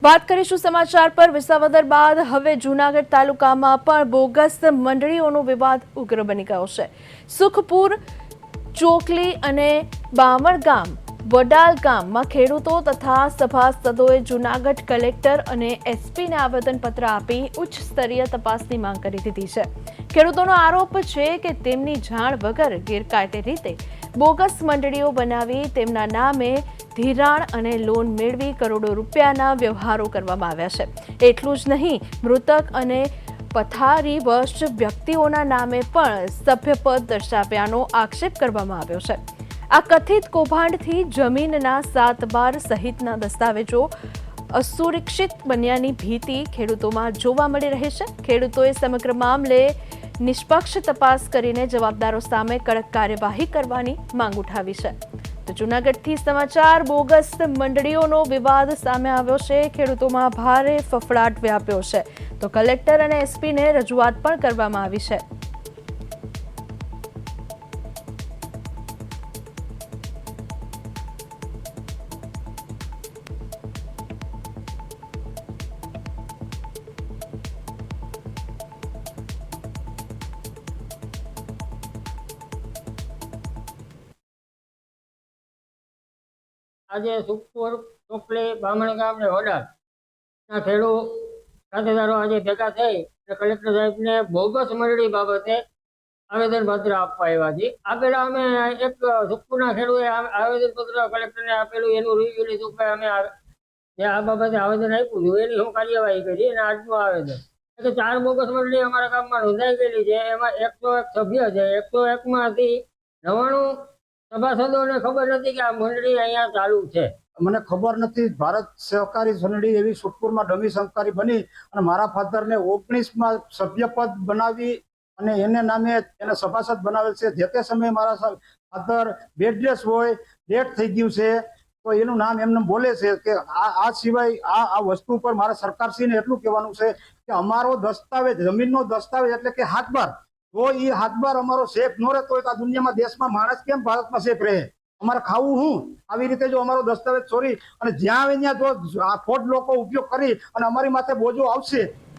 વાત કરીશું સમાચાર પર વિસાવદર બાદ હવે જૂનાગઢ તાલુકામાં પણ બોગસ મંડળીઓનો વિવાદ ઉગ્ર બની ગયો છે। સુખપુર, ચોકલી અને બામણ ગામ, વડાલ ગામમાં ખેડૂતો તથા સભાસદોએ જૂનાગઢ કલેક્ટર અને એસપીને આવેદનપત્ર આપી ઉચ્ચ સ્તરીય તપાસની માંગ કરી દીધી છે। ખેડૂતોનો આરોપ છે કે તેમની જાણ વગર ગેરકાયદે રીતે બોગસ મંડળીઓ બનાવી તેમના નામે ધિરાણ અને લોન મેળવી કરોડો રૂપિયાના વ્યવહારો કરવામાં આવ્યા છે। એટલું જ નહીં, મૃતક અને પથારીવશ વ્યક્તિઓના નામે પણ સભ્યપદ દર્શાવ્યાનો આક્ષેપ કરવામાં આવ્યો છે। આ કથિત કૌભાંડથી જમીનના 7 બાર સહિતના દસ્તાવેજો અસુરક્ષિત બન્યાની ભીતિ ખેડૂતોમાં જોવા મળી રહી છે। ખેડૂતોએ સમગ્ર મામલે નિષ્પક્ષ તપાસ કરીને જવાબદારો સામે કડક કાર્યવાહી કરવાની માંગ ઉઠાવી છે। તો જૂનાગઢથી સમાચાર, બોગસ મંડળીઓનો વિવાદ સામે આવ્યો છે। ખેડૂતોમાં ભારે ફફડાટ વ્યાપ્યો છે, તો કલેક્ટર અને એસપીને રજૂઆત પણ કરવામાં આવી છે। આજે સુખપુર, ચોકલી, બામણ ગામ ને વડાલ ના ખેડૂત ખાતેદારો આજે ભેગા થઈ કલેક્ટર સાહેબને બોગસ મંડળી બાબતે આવેદનપત્ર આપવા આવ્યા છે। આગળ અમે એક સુખપુરના ખેડૂતે આવેદનપત્ર કલેક્ટરને આપેલું, એનું રિવ્યુ લીધું કે અમે આ બાબતે આવેદન આપ્યું હતું, એની હું કાર્યવાહી કરી અને આજનું આવેદન કે 4 બોગસ મંડળી અમારા ગામમાં નોંધાઈ ગયેલી છે। એમાં 101 સભ્ય છે। 101 માંથી 99 સભાસદોને ખબર નથી કે આ મંડળી અહીંયા ચાલુ છે। મને ખબર નથી। ભારત સહકારી મંડળી એવી સુખપુરમાં ડમી સહકારી બની અને મારા ફાધરને 19માં સભ્યપદ બનાવી અને એને નામે એને સભાસદ બનાવેલ છે। જે તે સમયે મારા ફાધર બેડલેસ હોય, ડેથ થઈ ગયું છે, તો એનું નામ એમને બોલે છે કે આ સિવાય આ વસ્તુ પર મારા સરકારશ્રીને એટલું કહેવાનું છે કે અમારો દસ્તાવેજ, જમીનનો દસ્તાવેજ એટલે કે હાથબાર, તો એ હાથબાર અમારો સેફ ન રહેતો હોય તો આ દુનિયામાં, દેશમાં માણસ કેમ ભારતમાં સેફ રહે? અમારે ખાવું હું? આવી રીતે જો અમારો દસ્તાવેજ ચોરી અને જ્યાં આવે ત્યાં જો આ ફોડ લોકો ઉપયોગ કરી અને અમારી માથે બોજો આવશે